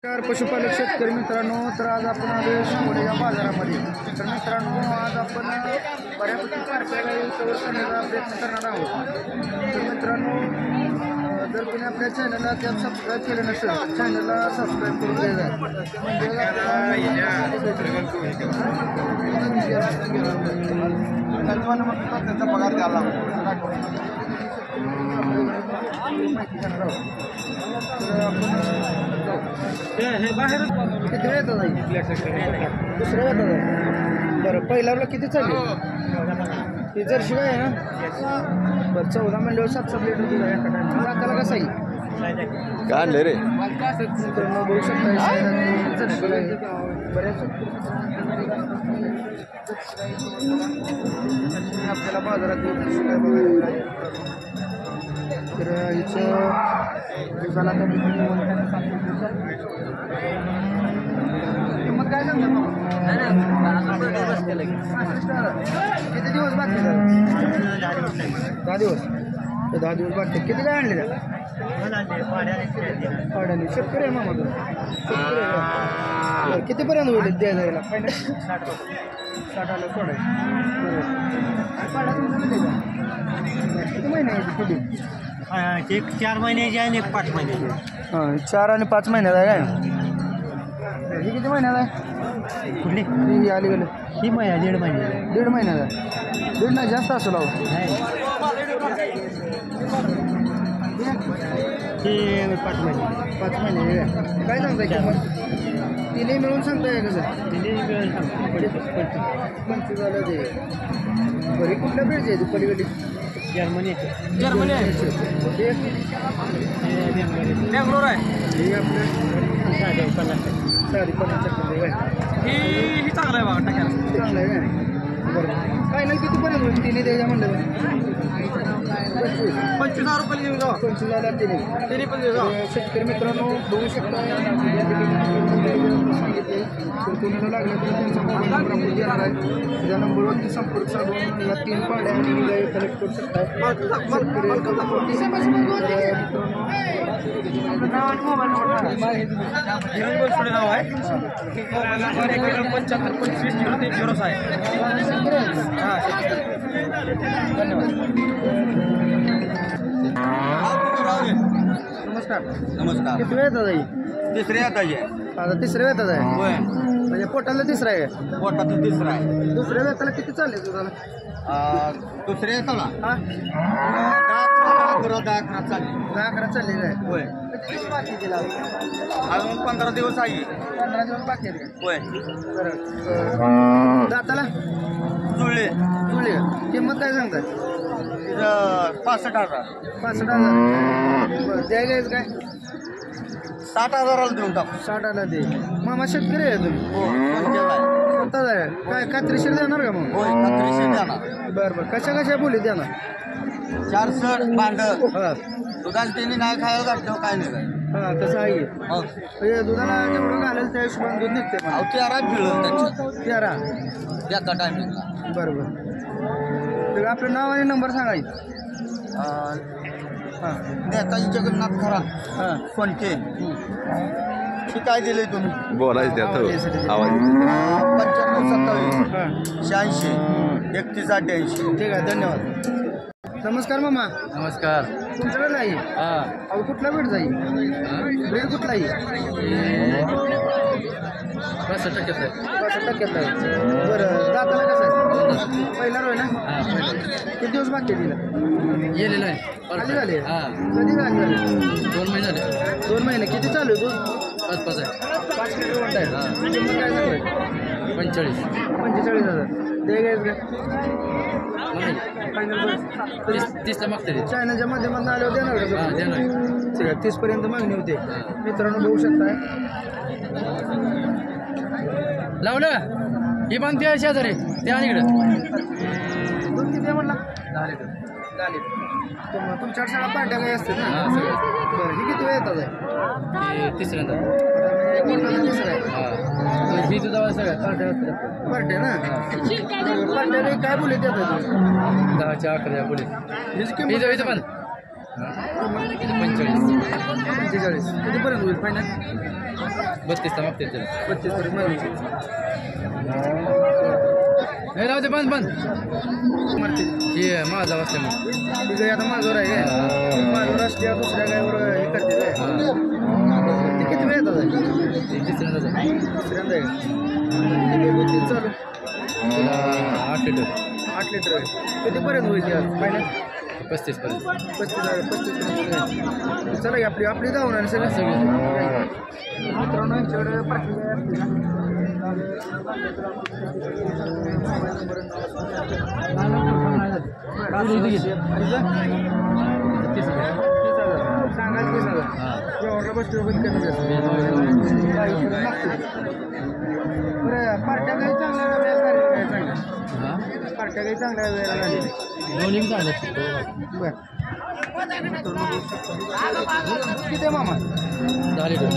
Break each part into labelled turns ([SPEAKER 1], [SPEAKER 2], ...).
[SPEAKER 1] नमस्कार पशुपालक शेतकरी मित्रांनो, तर आज आपण आलो शिंगोडे बाजारामध्ये. तर मित्रांनो, आज आपण बऱ्यापैकी पार्ट्या गाई कव्हर करण्याचा प्रयत्न करणार आहोत. तर मित्रांनो, जर कोणी आपल्या चॅनलला त्यात सबस्क्राईब केलं नसेल तर चॅनलला सबस्क्राईब करून द्यायचं म्हणजे त्यांचा पगार द्यायला माहिती करणार आहोत. तर आपण हे बाहेर किती वेळ येतात दुसऱ्या येतात आहे. बरं, पहिल्याला किती चालू ही जर्शी काय आहे ना? बरं, 14 म्हणल्यावर 7-7 लिटर दूध आहे एका टाइम. दाताला कसं आहे
[SPEAKER 2] काय आणलं रे?
[SPEAKER 1] मित्रांनो बघू शकता जर्शी आहे. बऱ्याच आपल्याला बाजारात दूध काय बघायला आहे. तर हिचं दिवसाला किंमत काय सांगता मग? किती दिवस बाकी? 10 दिवस. तर 10 दिवस बाकी. किती काय आणले त्या पाड्याने? शेतकरी आहे मामा तुला? शेतकरी आहे. कितीपर्यंत होईल द्या जायला? 60 सोडायचं. बरोबर. पाड्या तुमचं किती महिने आहे पुढे?
[SPEAKER 3] एक 4 महिन्याची आहे आणि एक 5 महिन्याची.
[SPEAKER 1] हां, 4 आणि 5 महिन्यात आहे काय? ही किती महिन्यात आहे?
[SPEAKER 3] कुठली
[SPEAKER 1] ही आली गेलं
[SPEAKER 3] ही महिना 1.5 महिने.
[SPEAKER 1] 1.5 महिन्यात आहे. 1.5 नाही जास्त असेल अहो.
[SPEAKER 3] ते 5 महिने.
[SPEAKER 1] 5 महिने काय सांगताय किंमत? तिने मिळून सांगताय कसं?
[SPEAKER 3] मिळून
[SPEAKER 1] 25 झालं ते. बरी कुठल्या ब्रेडची आहे तू पलीकडे?
[SPEAKER 3] जर्मनी
[SPEAKER 1] जर्मनी आहे.
[SPEAKER 3] बँगलोर आहे.
[SPEAKER 1] हे आपलं 50
[SPEAKER 3] ही चांगलं आहे बघा टाकायला.
[SPEAKER 1] चांगलं आहे काय? बरं, फायनल कितीपर्यंत होईल तिने द्यायच्या म्हणलं?
[SPEAKER 3] 25,000 रुपये देऊ जाऊ.
[SPEAKER 1] 25,000 तिने
[SPEAKER 3] पण देऊ जाऊ.
[SPEAKER 1] शेतकरी मित्रांनो बघू शकता सांगितले. तर कोणाला लागलं तर त्यांचा मोबाईल नंबर आपण देणार आहे. त्या नंबरवरती संपर्क साधून या 3 पाड्या आणि कलेक्ट करू शकता.
[SPEAKER 3] नाव आहे 7525 आहे.
[SPEAKER 1] नमस्कार.
[SPEAKER 3] नमस्कार.
[SPEAKER 1] किती वेळ येतात आई?
[SPEAKER 3] तिसऱ्या येताची आहे.
[SPEAKER 1] आता तिसऱ्या येतात आहे
[SPEAKER 3] होय,
[SPEAKER 1] म्हणजे पोटाला तिसरा आहे.
[SPEAKER 3] पोटातून तिसरा आहे.
[SPEAKER 1] दुसऱ्या वेताला किती चालले तुझ्याला?
[SPEAKER 3] दुसऱ्या येताला
[SPEAKER 1] हा,
[SPEAKER 3] 10-11 चालली.
[SPEAKER 1] 10-11 चाललेलं आहे.
[SPEAKER 3] होय,
[SPEAKER 1] किती दिवस बाकी दिला?
[SPEAKER 3] अजून 15 दिवस आहे.
[SPEAKER 1] 15 दिवस बाकी आहेत का?
[SPEAKER 3] होय,
[SPEAKER 1] बरं. दाताला
[SPEAKER 3] जुळले.
[SPEAKER 1] जुळले. किंमत काय सांगतात?
[SPEAKER 3] तिथं 65,000.
[SPEAKER 1] 65,000. बरं, द्यायचं काय?
[SPEAKER 3] 60,000 देऊन टाकू.
[SPEAKER 1] 60,000 दे. मामा शेतकरी आहे तुम्ही?
[SPEAKER 3] हो, केला आहे.
[SPEAKER 1] स्वतःच आहे काय? खात्रीशीर देणार का मग?
[SPEAKER 3] होय, खात्रीशीर देणार.
[SPEAKER 1] बरं बरं. कशा बोली देणार?
[SPEAKER 3] 4 सर भांड
[SPEAKER 1] हां
[SPEAKER 3] दुधाला त्यांनी नाही खायला घातलं काय नाही काय.
[SPEAKER 1] हां, तसं आहे.
[SPEAKER 3] हो,
[SPEAKER 1] म्हणजे दुधाला जेवढं घालेल त्या हिशोबाने दूध निघते
[SPEAKER 3] अहो, 13 मिळलं त्याच्यात
[SPEAKER 1] 13.
[SPEAKER 3] एका टायमिंगला.
[SPEAKER 1] बरोबर. तर आपलं नाव आणि नंबर सांगायचं. हां
[SPEAKER 3] नेताजी जगन्नाथ खरा
[SPEAKER 1] हां.
[SPEAKER 3] कोणते हे काय दिले तुम्ही?
[SPEAKER 2] बोलायचं त्यात आवाज.
[SPEAKER 3] 9527
[SPEAKER 1] हां
[SPEAKER 3] 86 31 88.
[SPEAKER 1] ठीक आहे, धन्यवाद. नमस्कार मामा.
[SPEAKER 3] नमस्कार.
[SPEAKER 1] तुमच्याकडे नाही?
[SPEAKER 3] हां,
[SPEAKER 1] अहो, कुठला भेट जाईल? ब्रेड कुठलाही
[SPEAKER 3] 65% आहे.
[SPEAKER 1] 65% आहे. बरं, दाताला कसं आहे? पहिला रोय ना? किती दिवस बाकी आहे तिला?
[SPEAKER 3] गेलेलं आहे.
[SPEAKER 1] आली झाली?
[SPEAKER 3] हां,
[SPEAKER 1] कधी झाली?
[SPEAKER 3] 2 महिने झाले.
[SPEAKER 1] 2 महिने. किती चालू आहे दूध?
[SPEAKER 3] 5 आहे.
[SPEAKER 1] 5 लिटर वाटत आहे. किंमत काय सांगताय?
[SPEAKER 3] 45.
[SPEAKER 1] 45,000. दे गायच का? फायनल
[SPEAKER 3] 30 मागते.
[SPEAKER 1] चायनाच्या माध्यमातून आल्यावर देणार का?
[SPEAKER 3] हां, देणार.
[SPEAKER 1] ठीक आहे, 30 पर्यंत मागणी होते. मित्रांनो बघू शकताय.
[SPEAKER 3] लावलं ही पण त्या शेजारी त्या इकडे
[SPEAKER 1] दूध किती आहे म्हणला? 10 लिटर. तुमच्याकडे सगळ्या पार्ट्या काही असतात ना? बरं, ही किती वेळ येतात आहे?
[SPEAKER 3] तिसऱ्यांदा.
[SPEAKER 1] एक मोठा तिसरा आहे.
[SPEAKER 3] ही तुझा सगळ्या
[SPEAKER 1] पार्ट्या ना? पार्ट्याला काय बोलत येतात?
[SPEAKER 3] 10च्या 11 बोले.
[SPEAKER 1] हीच किंमत
[SPEAKER 3] पण
[SPEAKER 1] किंमत
[SPEAKER 3] 45
[SPEAKER 1] 45 कितीपर्यंत होईल फायनल
[SPEAKER 3] 32 ला मागते त्याला
[SPEAKER 1] 32 पर्यंत मिळेल.
[SPEAKER 3] हे राहू दे बंद
[SPEAKER 1] मारते
[SPEAKER 3] हे माझा वाजता मग
[SPEAKER 1] ती गाय आता माझ्यावर आहे काय माझ्यावर असल्या दुसऱ्या गायवर हे करते काय ते किती वेळ येतात
[SPEAKER 3] तिसऱ्यांदाच आहे.
[SPEAKER 1] दुसऱ्यांदा आहे किती दूध चालू
[SPEAKER 3] तिला 8 लिटर
[SPEAKER 1] 8 लिटर आहे कितीपर्यंत होईल आज फायनल
[SPEAKER 3] 35 पर्यंत
[SPEAKER 1] 35 चला की आपली धावून आणि सगळे मित्रांनो यांच्याकडे पाठीला असते सांगा 30,000 व्यवहारला बसले वगैरे कमी बरं पार्ट्या काही चांगल्या वेळेला झाल्या चांगल्या पार्ट्या काही चांगल्या वेळेला झाल्या
[SPEAKER 3] दोन्ही झालं
[SPEAKER 1] बरं किती आहे मामा
[SPEAKER 3] 10 लिटर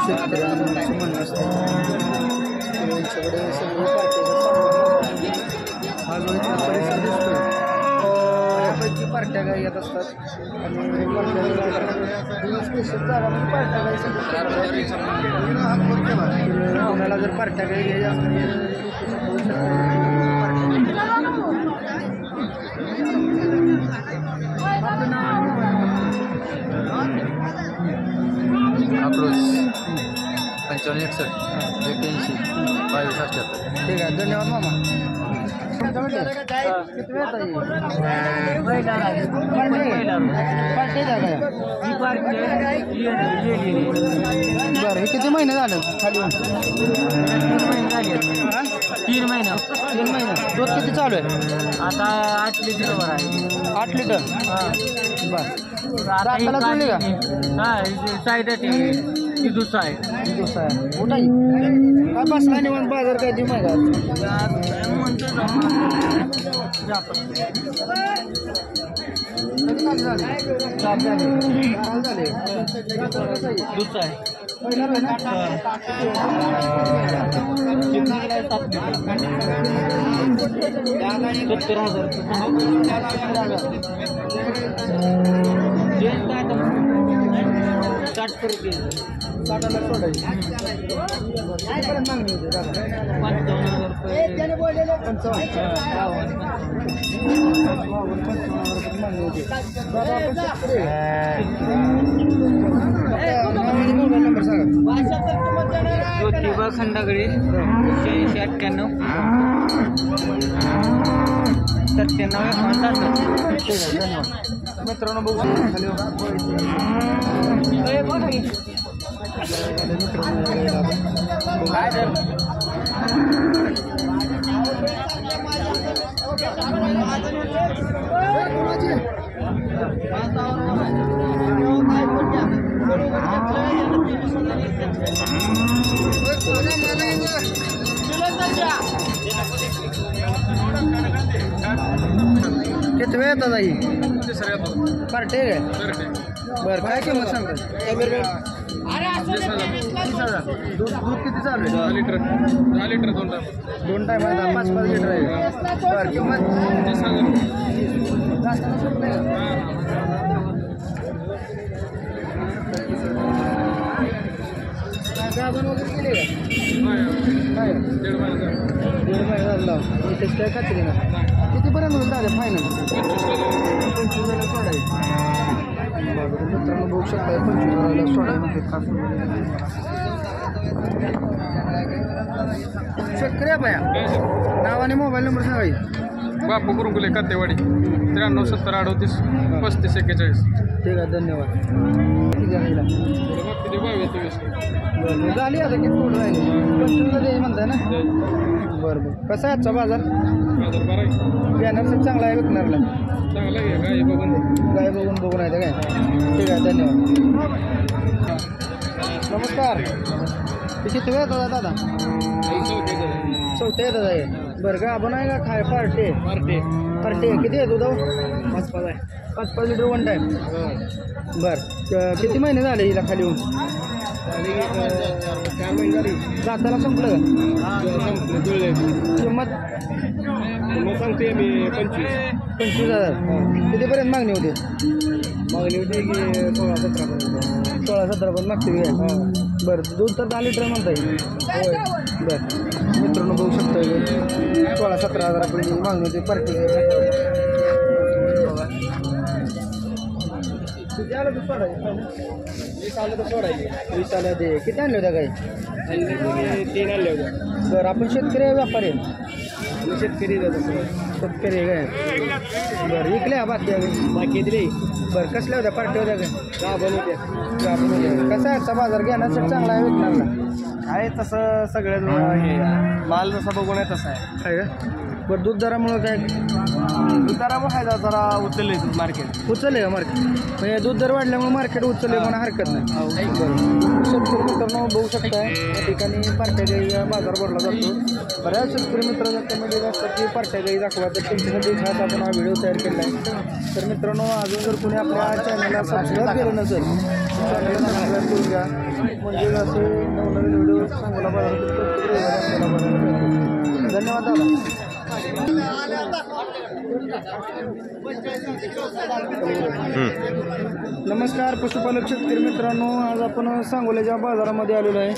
[SPEAKER 1] शेतकऱ्यांचं म्हणणं असतं त्यांच्याकडे सगळे पार्ट्याचा हा जो इथला परिसर दिसतोय बऱ्यापैकी पार्ट्या गाई येत असतात आणि स्पेशल जागा म्हणजे पार्ट्या गाई कोणाला जर पार्ट्या गाई घ्यायच्या
[SPEAKER 3] अप्रोच 55 61 81 22 78.
[SPEAKER 1] ठीक आहे धन्यवाद मामा किती वेळ बरं हे किती महिने झालं खाली
[SPEAKER 4] 3 महिना
[SPEAKER 1] 3 महिने दूध किती चालू आहे
[SPEAKER 4] आता 8 लिटरवर आहे
[SPEAKER 1] 8 लिटर बरं दाताला जुळली का
[SPEAKER 4] साईड ती दुसरा आहे
[SPEAKER 1] दुसरा आहे उठाई काय बसला निवांत बाजार काय ती माहिती
[SPEAKER 4] दुसरा आहे
[SPEAKER 1] नंबर सांगा
[SPEAKER 4] ज्योतिबा खंडागळे 88 97
[SPEAKER 1] मित्रांनो बघू खाली किती वेळ येतात आई पार्टी आहे बरं काय किंमत सांगता दूध किती चालू आहे
[SPEAKER 3] 10 लिटर
[SPEAKER 1] 2 टाइम 5-5 लिटर आहे बरं किंमत गाभण वगैरे केले का 1.5 महिना झाला विशेष काय खात्री ना कितीपर्यंत होईल दादा फायनल 25,000 सोडाय मित्रांनो बघू शकता 25,000 सोडाय म्हणजे खास शेतकरी आहे बाया नाव आणि मोबाईल नंबर सांगा
[SPEAKER 3] बापू कुरुकुले कातेवाडी 93 70 38 35 41.
[SPEAKER 1] ठीक आहे धन्यवाद किती झाला बरं झाली आता किती कोण राहिले 25,000 द्यायची म्हणताय ना बरं बरं कसा आहे आजचा बाजार घेणारसाठी चांगला आहे विकणारला
[SPEAKER 3] चांगला आहे गाय
[SPEAKER 1] बघून आहे काय ठीक आहे धन्यवाद नमस्कार किती वेळ येतो दादा चौथ्या येतात आहे बरं का आपण आहे का खाय पार्टी पार्टी आहे किती आहे दूध 5-5 आहे 5-5 लिटर वन टाईम बरं किती महिने झाले हिला खाली येऊन 4 महिने झाली जाताला संपलं किंमत सांगते मी 25,000 कितीपर्यंत मागणी होती की 16-17 पर्यंत मागते बरं दूध तर 10 लिटर म्हणता येईल बरं मित्रांनो बघू शकतो 16-17 हजारापर्यंत मागणी होती पार्टी किती आलं तर सोडायचे 20 आलं ते किती आणले होत्या काही 3 आणले होत्या बरं आपण शेतकरी आहे व्यापारी शेतकरी शेतकरी आहे काय बरं विकल्या बाकी दिली बरं कसल्या होत्या पार्टी होत्या काय होत्या कसा आहे आजचा बाजार घेण्यासाठी चांगला आहे विकणारला आहे तसं सगळं हे माल जसा बघून आहे तसा आहे का बरं दूध दरामुळं काय दूध दरामुळे आहे जरा उचलले मार्केट उचलले का मार्केट म्हणजे दूध दर वाढल्यामुळे मार्केट उचलले म्हणा हरकत नाही बरं शेतकरी मित्रांनो बघू शकताय या ठिकाणी पार्ट्या गाई बाजार भरला जातो बऱ्याच शेतकरी मित्रांना त्यामध्ये असतात की पार्ट्या गाई दाखवा तर त्यांच्यासाठी खास आपण हा व्हिडिओ तयार केला आहे तर मित्रांनो अजून जर कोणी आपल्या चॅनलला सबस्क्राईब केलं नसेल चॅनलला सबस्क्राईब करून घ्या म्हणजे असे नवनवीन व्हिडिओ सांगायला धन्यवाद दादा नमस्कार पशुपालक शेतकरी मित्रांनो आज आपण सांगोल्याच्या बाजारामध्ये आलेलो आहे